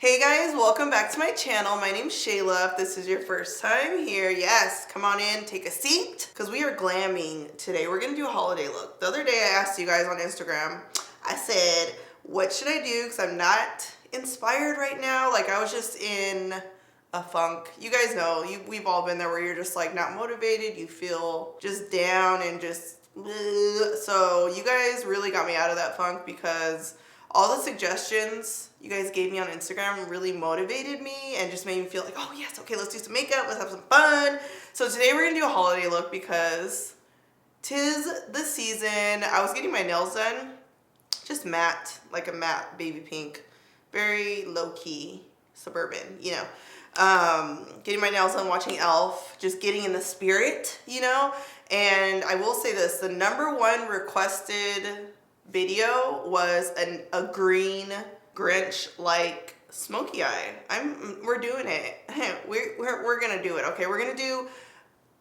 Hey guys, welcome back to my channel. My name's Shayla. If this is your first time here, yes, come on in, take a seat, because we are glamming today. We're gonna do a holiday look. The other day I asked you guys on Instagram, I said, what should I do? Because I'm not inspired right now. Like I was just in a funk. You guys know, we've all been there where you're just like not motivated. You feel just down and just, bleh. So you guys really got me out of that funk because all the suggestions you guys gave me on Instagram really motivated me and just made me feel like, oh yes, okay, let's do some makeup, let's have some fun. So today we're gonna do a holiday look because 'tis the season. I was getting my nails done, just matte, like a matte baby pink, very low-key, suburban, you know. Getting my nails done, watching Elf, just getting in the spirit, you know. And I will say this, the #1 requested video was a green Grinch like smoky eye. We're doing it. We're gonna do it. Okay, we're gonna do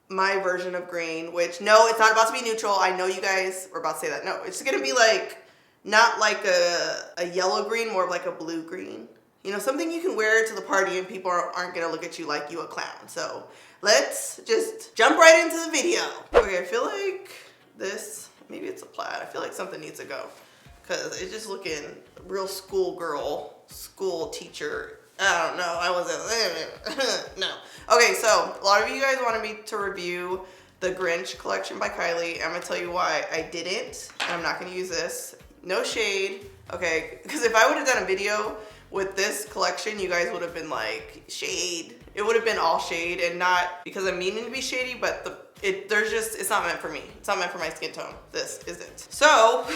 my version of green, which no, it's not about to be neutral. I know you guys were about to say that. No, it's gonna be like not like a yellow green, more of like a blue green. You know, something you can wear to the party and people aren't gonna look at you like you a clown. So let's just jump right into the video. Okay, I feel like this. Maybe it's a plaid. I feel like something needs to go because it's just looking real schoolgirl, school teacher. I don't know. I wasn't. No. Okay, so a lot of you guys wanted me to review the Grinch collection by Kylie. I'm gonna tell you why I didn't, and I'm not gonna use this. No shade, okay? Because if I would have done a video with this collection, you guys would have been like, shade. It would have been all shade, and not because I'm meaning to be shady, but it's not meant for me. It's not meant for my skin tone. This isn't. So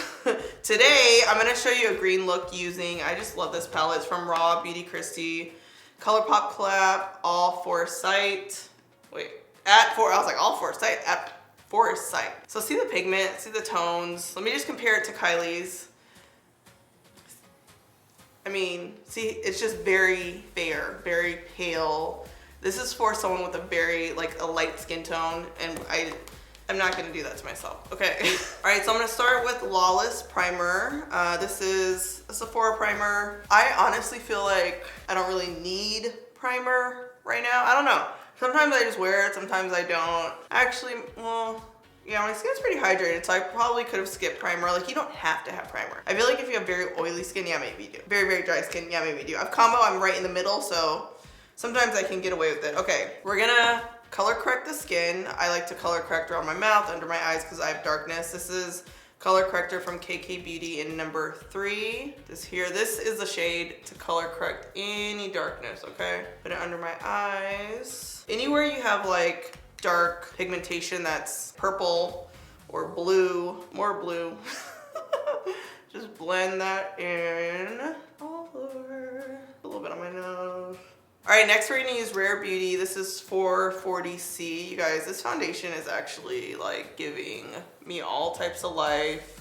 today I'm gonna show you a green look using, I just love this palette. It's from Raw Beauty Kristi, Colourpop collab, all Foresight. Wait, I was like all Foresight, at Foresight. So see the pigment, see the tones. Let me just compare it to Kylie's. I mean, see, it's just very fair, very pale. This is for someone with a very, like, a light skin tone, and I'm not gonna do that to myself, okay? All right, so I'm gonna start with Lawless Primer. This is a Sephora primer. I honestly feel like I don't really need primer right now. I don't know. Sometimes I just wear it, sometimes I don't. Actually, well, yeah, my skin's pretty hydrated, so I probably could have skipped primer. Like, you don't have to have primer. I feel like if you have very oily skin, yeah, maybe you do. Very, very dry skin, yeah, maybe you do. I have combo, I'm right in the middle, so sometimes I can get away with it. Okay, we're gonna color correct the skin. I like to color correct around my mouth, under my eyes, because I have darkness. This is Color Corrector from KK Beauty in #3. This is the shade to color correct any darkness, okay? Put it under my eyes. Anywhere you have like dark pigmentation that's purple or blue, more blue, just blend that in all over. A little bit on my nose. All right, next we're gonna use Rare Beauty. This is 440C. You guys, this foundation is actually like giving me all types of life.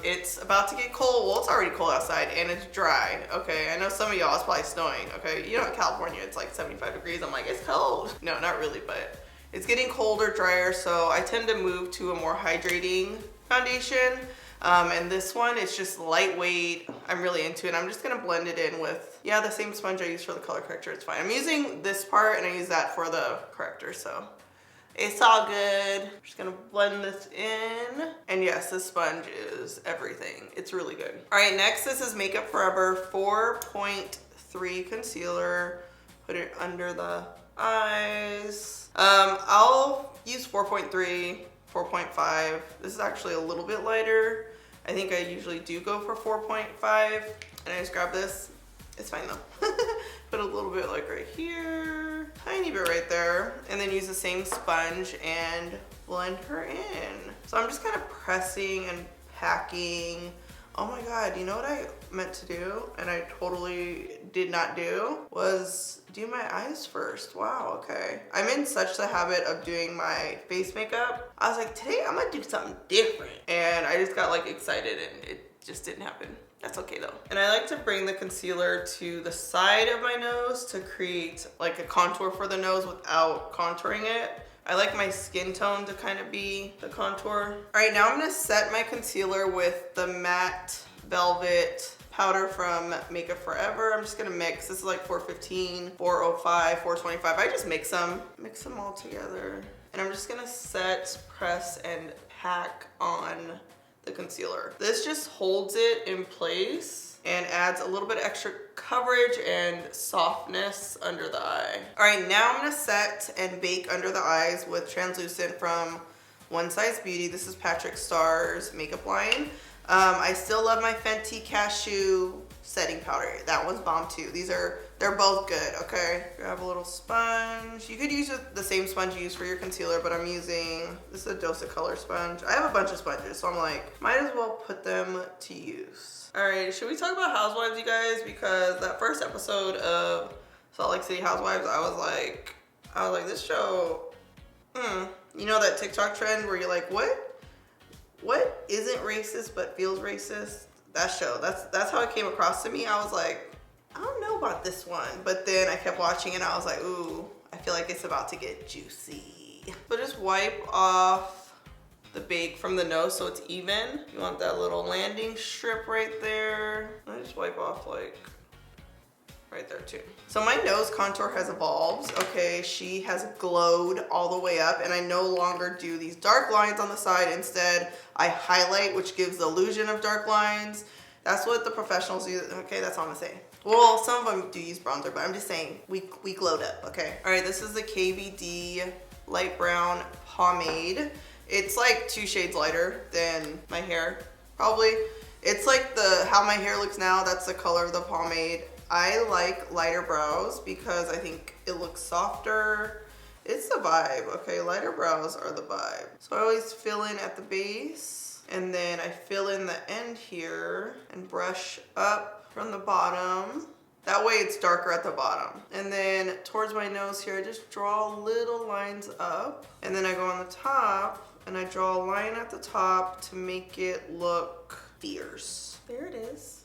It's about to get cold. Well, it's already cold outside and it's dry. Okay, I know some of y'all, it's probably snowing. Okay, you know in California, it's like 75 degrees. I'm like, it's cold. No, not really, but it's getting colder, drier, so I tend to move to a more hydrating foundation. And this one is just lightweight. I'm really into it. I'm just gonna blend it in with, yeah, the same sponge I use for the color corrector. It's fine. I'm using this part and I use that for the corrector, so it's all good. I'm just gonna blend this in. And yes, this sponge is everything. It's really good. All right, next, this is Makeup Forever 4.3 concealer. Put it under the eyes. I'll use 4.3, 4.5. This is actually a little bit lighter. I think I usually do go for 4.5. And I just grab this. It's fine though. Put a little bit like right here, tiny bit right there, and then use the same sponge and blend her in. So I'm just kind of pressing and packing. Oh my God, you know what I meant to do and I totally did not do was do my eyes first. Wow, okay. I'm in such the habit of doing my face makeup. I was like, today I'm gonna do something different. And I just got like excited and it just didn't happen. That's okay though. And I like to bring the concealer to the side of my nose to create like a contour for the nose without contouring it. I like my skin tone to kind of be the contour. All right, now I'm gonna set my concealer with the Matte Velvet powder from Makeup Forever. I'm just gonna mix. This is like 415, 405, 425. I just mix them all together. And I'm just gonna set, press, and pack on the concealer. This just holds it in place and adds a little bit extra coverage and softness under the eye. All right, now I'm gonna set and bake under the eyes with translucent from One Size Beauty. This is Patrick Starr's makeup line. I still love my Fenty Cashew setting powder. That one's bomb too. They're both good, okay? Grab a little sponge. You could use the same sponge you use for your concealer, but I'm using, this is a Dose of Color sponge. I have a bunch of sponges, so I'm like, might as well put them to use. All right, should we talk about Housewives, you guys? Because that first episode of Salt Lake City Housewives, I was like, this show, you know that TikTok trend where you're like, what isn't racist but feels racist? That show, that's how it came across to me. I was like, I don't know about this one. But then I kept watching and I was like, ooh, I feel like it's about to get juicy. So just wipe off the bake from the nose so it's even. You want that little landing strip right there. I just wipe off like right there too. So my nose contour has evolved. Okay, she has glowed all the way up and I no longer do these dark lines on the side. Instead, I highlight, which gives the illusion of dark lines. That's what the professionals do. Okay, that's all I'm gonna say. Well, some of them do use bronzer, but I'm just saying we glowed up, okay? All right, this is the KVD light brown pomade. It's like 2 shades lighter than my hair, probably. It's like how my hair looks now, that's the color of the pomade. I like lighter brows because I think it looks softer. It's the vibe, okay? Lighter brows are the vibe. So I always fill in at the base and then I fill in the end here and brush up from the bottom. That way it's darker at the bottom. And then towards my nose here, I just draw little lines up. And then I go on the top and I draw a line at the top to make it look fierce. There it is.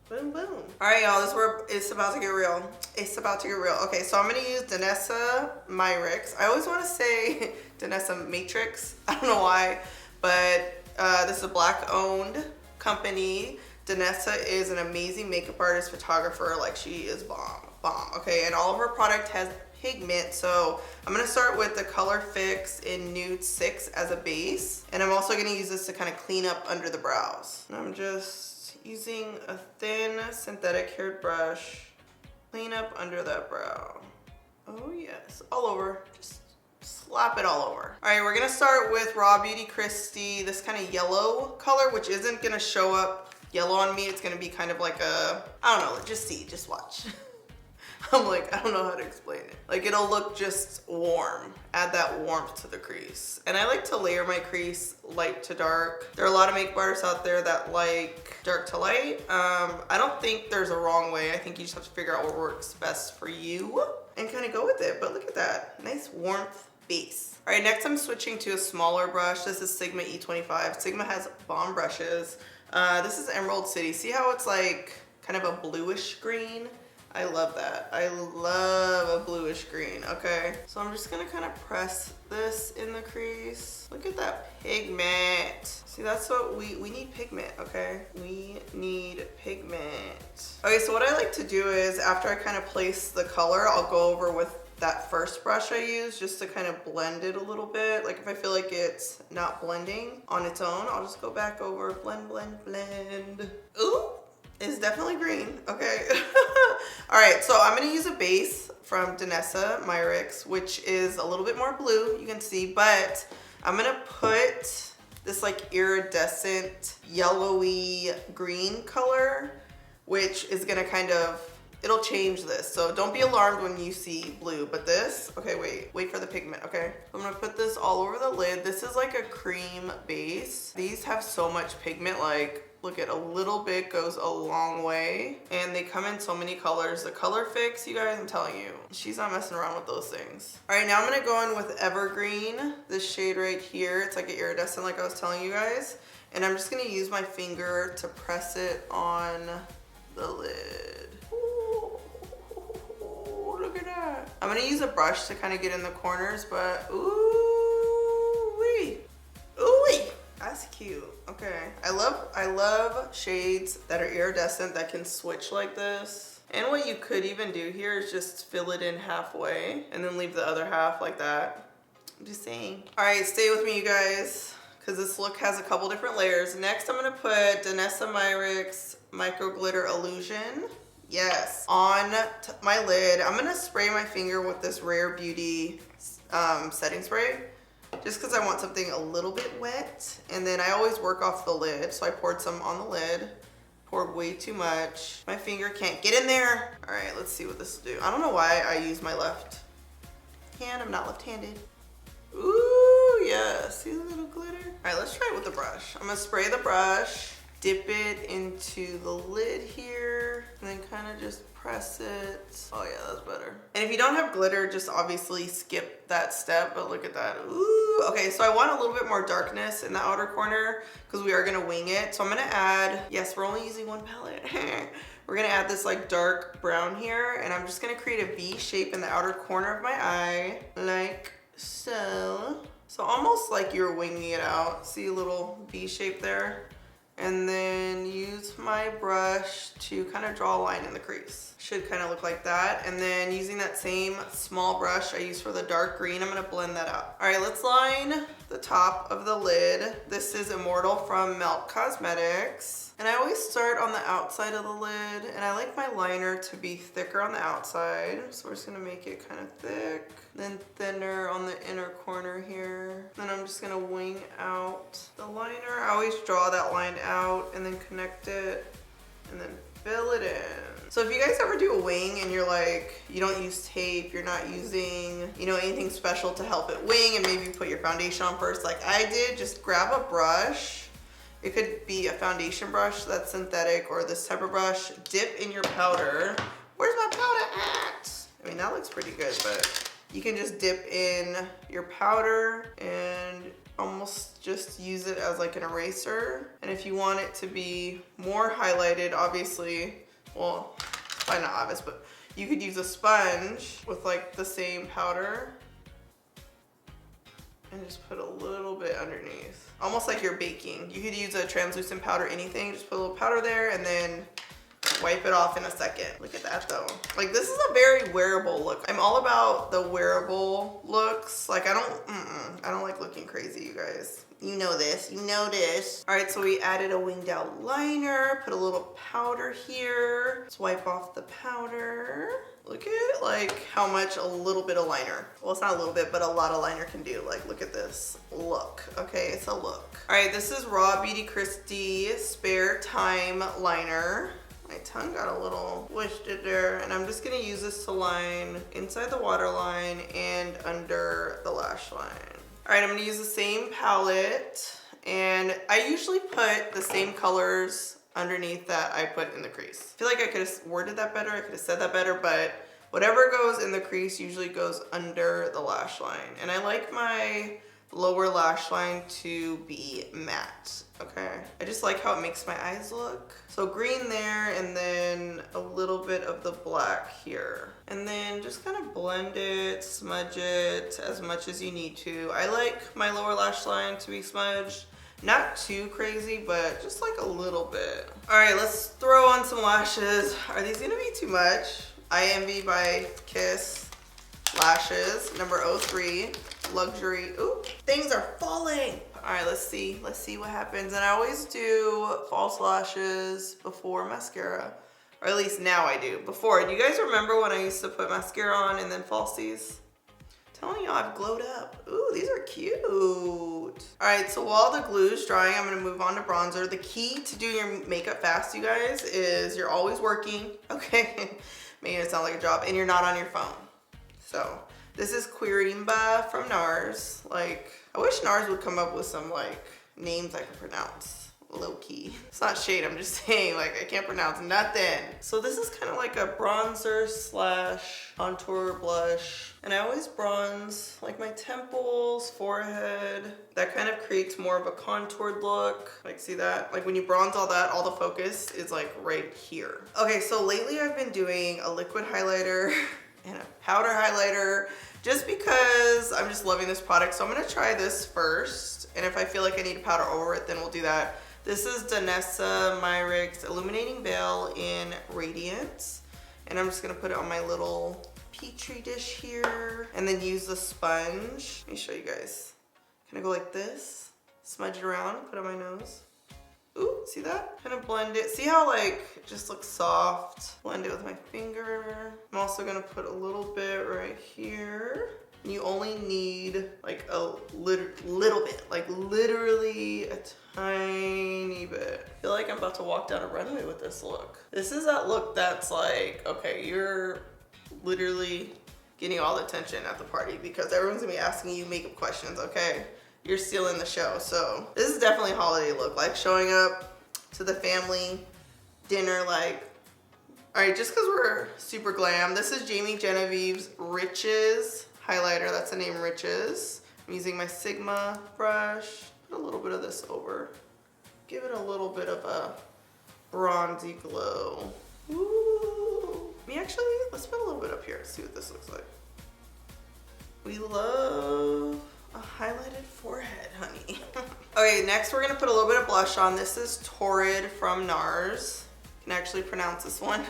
Boom, boom. All right, y'all, this is where it's about to get real. It's about to get real. Okay, so I'm gonna use Danessa Myricks. I always wanna say Danessa Matrix. I don't know why, but this is a Black-owned company. Danessa is an amazing makeup artist, photographer. Like, she is bomb, okay? And all of her product has pigment, so I'm gonna start with the Color Fix in Nude 6 as a base. And I'm also gonna use this to kind of clean up under the brows. And I'm just using a thin synthetic haired brush, clean up under that brow. Oh yes, all over, just slap it all over. All right, we're gonna start with Raw Beauty Kristi, this kind of yellow color, which isn't gonna show up yellow on me. It's gonna be kind of like a, I don't know, just see, just watch. I'm like, I don't know how to explain it. Like, it'll look just warm, add that warmth to the crease. And I like to layer my crease light to dark. There are a lot of makeup artists out there that like dark to light. I don't think there's a wrong way. I think you just have to figure out what works best for you and kind of go with it. But look at that, nice warmth base. All right, next I'm switching to a smaller brush. This is Sigma E25. Sigma has bomb brushes. This is Emerald City. See how it's like kind of a bluish green? I love that. I love a bluish green, okay? So I'm just gonna kind of press this in the crease. Look at that pigment. See, that's what we need pigment, okay? We need pigment. Okay, so what I like to do is after I kind of place the color, I'll go over with that first brush I use just to kind of blend it a little bit. Like if I feel like it's not blending on its own, I'll just go back over, blend, blend, blend. Ooh, it's definitely green, okay. All right, so I'm gonna use a base from Danessa Myricks, which is a little bit more blue, you can see, but I'm gonna put this like iridescent yellowy green color, which is gonna kind of, it'll change this. So don't be alarmed when you see blue, but this, okay, wait for the pigment, okay? I'm gonna put this all over the lid. This is like a cream base. These have so much pigment, like, look at a little bit goes a long way. And they come in so many colors. The Color Fix, you guys, I'm telling you, she's not messing around with those things. All right, now I'm gonna go in with Evergreen, this shade right here. It's like an iridescent, like I was telling you guys. And I'm just gonna use my finger to press it on the lid. Look at that. I'm gonna use a brush to kind of get in the corners, but ooh-wee, ooh-wee, that's cute. Okay, I love shades that are iridescent that can switch like this. And what you could even do here is just fill it in halfway and then leave the other half like that. I'm just saying. All right, stay with me, you guys, because this look has a couple different layers. Next, I'm gonna put Danessa Myricks Micro Glitter Illusion. Yes, on my lid. I'm gonna spray my finger with this Rare Beauty setting spray, just because I want something a little bit wet. And then I always work off the lid, so I poured some on the lid. Poured way too much. My finger can't get in there. All right, let's see what this will do. I don't know why I use my left hand. I'm not left-handed. Ooh, yeah, see the little glitter? All right, let's try it with the brush. I'm gonna spray the brush, dip it into the lid here, and then kind of just press it. Oh yeah, that's better. And if you don't have glitter, just obviously skip that step, but look at that. Ooh, okay, so I want a little bit more darkness in the outer corner because we are gonna wing it. So I'm gonna add, yes, we're only using one palette. We're gonna add this like dark brown here, and I'm just gonna create a V shape in the outer corner of my eye, like so. So almost like you're winging it out. See a little V shape there? And then use my brush to kind of draw a line in the crease. Should kind of look like that. And then using that same small brush I used for the dark green, I'm gonna blend that out. All right, let's line the top of the lid. This is Immortal from Melt Cosmetics. And I always start on the outside of the lid, and I like my liner to be thicker on the outside. So we're just gonna make it kind of thick, then thinner on the inner corner here. Then I'm just gonna wing out the liner. I always draw that line out and then connect it and then fill it in. So if you guys ever do a wing and you're like, you don't use tape, you're not using, you know, anything special to help it wing, and maybe put your foundation on first like I did, just grab a brush. It could be a foundation brush that's synthetic or this type of brush. Dip in your powder. Where's my powder at? I mean, that looks pretty good, but you can just dip in your powder and almost just use it as like an eraser. And if you want it to be more highlighted, obviously, well, probably not obvious, but you could use a sponge with like the same powder and just put a little bit underneath. Almost like you're baking. You could use a translucent powder, anything. Just put a little powder there and then wipe it off in a second. Look at that though. Like, this is a very wearable look. I'm all about the wearable looks. Like, I don't like looking crazy, you guys. You know this, you know this. All right, so we added a winged out liner, put a little powder here. Let's wipe off the powder. Look at like how much a little bit of liner. Well, it's not a little bit, but a lot of liner can do. Like, look at this look. Okay, it's a look. All right, this is Raw Beauty Kristi Spare Time Liner. My tongue got a little twisted there, and I'm just gonna use this to line inside the waterline and under the lash line. All right, I'm gonna use the same palette, and I usually put the same colors underneath that I put in the crease. I feel like I could have worded that better, I could have said that better, but whatever goes in the crease usually goes under the lash line. And I like my lower lash line to be matte, okay? I just like how it makes my eyes look. So green there, and then a little bit of the black here. And then just kind of blend it, smudge it as much as you need to. I like my lower lash line to be smudged. Not too crazy, but just like a little bit. All right, let's throw on some lashes. Are these gonna be too much? ienvy by Kiss lashes, number 03, luxury. Ooh, things are falling. All right, let's see what happens. And I always do false lashes before mascara, or at least now I do. Before, do you guys remember when I used to put mascara on and then falsies? Telling y'all I've glowed up. Ooh, these are cute. All right, so while the glue is drying, I'm gonna move on to bronzer. The key to doing your makeup fast, you guys, is you're always working, okay? Making it sound like a job, and you're not on your phone. So this is Quirimba from NARS. Like, I wish NARS would come up with some like names I could pronounce. Low key. It's not shade, I'm just saying, like, I can't pronounce nothing. So this is kind of like a bronzer slash contour blush. And I always bronze like my temples, forehead. That kind of creates more of a contoured look. Like, see that? Like, when you bronze all that, all the focus is like right here. Okay, so lately I've been doing a liquid highlighter and a powder highlighter just because I'm just loving this product. So I'm gonna try this first. And if I feel like I need to powder over it, then we'll do that. This is Danessa Myricks Illuminating Veil in Radiance. And I'm just gonna put it on my little petri dish here and then use the sponge. Let me show you guys. Can I go like this? Smudge it around, put it on my nose. Ooh, see that? Kind of blend it. See how like it just looks soft? Blend it with my finger. I'm also gonna put a little bit right here. And you only need like a little bit, like literally a tiny bit. I feel like I'm about to walk down a runway with this look. This is that look that's like, okay, you're literally getting all the attention at the party because everyone's gonna be asking you makeup questions, okay? You're stealing the show. So this is definitely a holiday look, like showing up to the family dinner like, all right, just because we're super glam. This is Jamie Genevieve's Riches highlighter. That's the name, Riches. I'm using my Sigma brush. Put a little bit of this over. Give it a little bit of a bronzy glow. Ooh. Let's put a little bit up here. See what this looks like. We love a highlighted forehead, honey. Okay, next we're gonna put a little bit of blush on. This is Torrid from NARS. Can actually pronounce this one.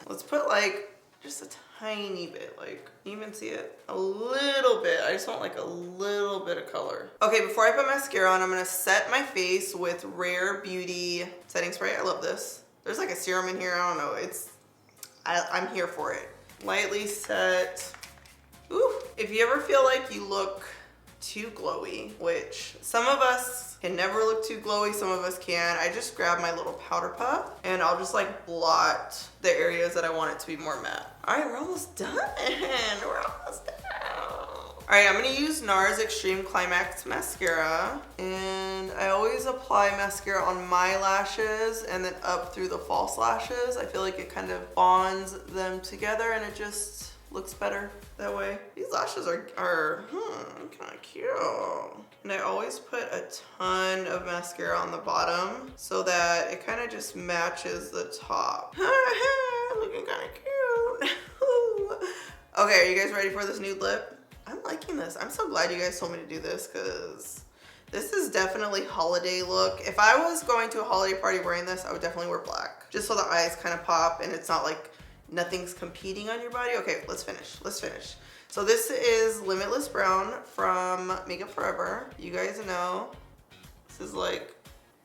Let's put like just a tiny bit, like, you even see it? A little bit. I just want like a little bit of color. Okay, before I put mascara on, I'm gonna set my face with Rare Beauty setting spray. I love this. There's like a serum in here, I don't know. I'm here for it. Lightly set. Ooh, if you ever feel like you look too glowy, which some of us can never look too glowy, some of us can, I just grab my little powder puff and I'll just like blot the areas that I want it to be more matte. All right, we're almost done. We're almost done. All right, I'm gonna use NARS Extreme Climax Mascara, and I always apply mascara on my lashes and then up through the false lashes. I feel like it kind of bonds them together and it just looks better that way. These lashes are kind of cute. And I always put a ton of mascara on the bottom so that it kind of just matches the top. Looking kind of cute. Okay, are you guys ready for this nude lip? I'm liking this. I'm so glad you guys told me to do this because this is definitely holiday look. If I was going to a holiday party wearing this, I would definitely wear black. Just so the eyes kind of pop and it's not like nothing's competing on your body. Okay, let's finish. So this is Limitless Brown from Makeup Forever. You guys know this is like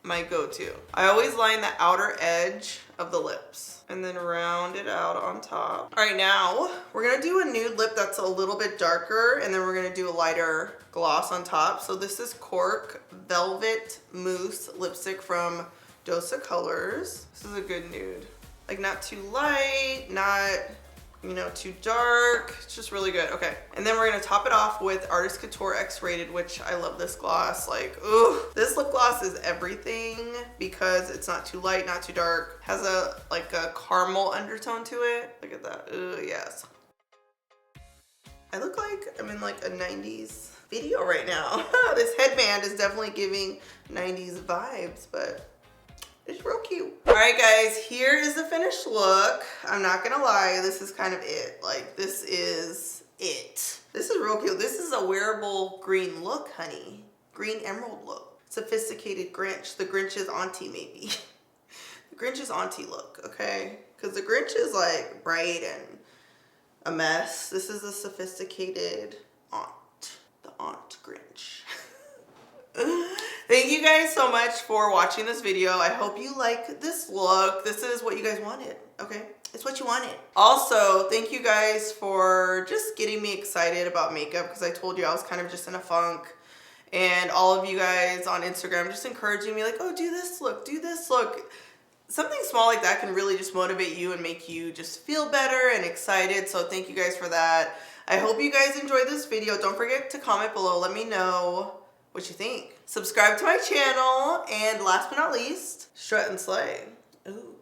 my go-to. I always line the outer edge of the lips and then round it out on top. All right, now we're gonna do a nude lip that's a little bit darker and then we're gonna do a lighter gloss on top. So this is Cork Velvet Mousse lipstick from Dosa Colors. This is a good nude. Like not too light, not, you know, too dark. It's just really good. Okay, and then we're gonna top it off with Artist Couture X-Rated, which I love this gloss. Like, ooh, this lip gloss is everything because it's not too light, not too dark. Has a like a caramel undertone to it. Look at that. Ooh, yes. I look like I'm in like a 90s video right now. This headband is definitely giving 90s vibes, but it's real cute. All right, guys, here is the finished look. I'm not gonna lie, this is kind of it. Like, this is it. This is real cute. This is a wearable green look, honey. Green emerald look. Sophisticated Grinch. The Grinch's auntie, maybe. The Grinch's auntie look, okay? Because the Grinch is like bright and a mess. This is a sophisticated aunt. The Aunt Grinch. Thank you guys so much for watching this video. I hope you like this look. This is what you guys wanted, okay? It's what you wanted. Also, thank you guys for just getting me excited about makeup because I told you I was kind of just in a funk. And all of you guys on Instagram just encouraging me like, oh, do this look, do this look. Something small like that can really just motivate you and make you just feel better and excited. So thank you guys for that. I hope you guys enjoyed this video. Don't forget to comment below. Let me know what you think. Subscribe to my channel, and last but not least, strut and slay. Ooh.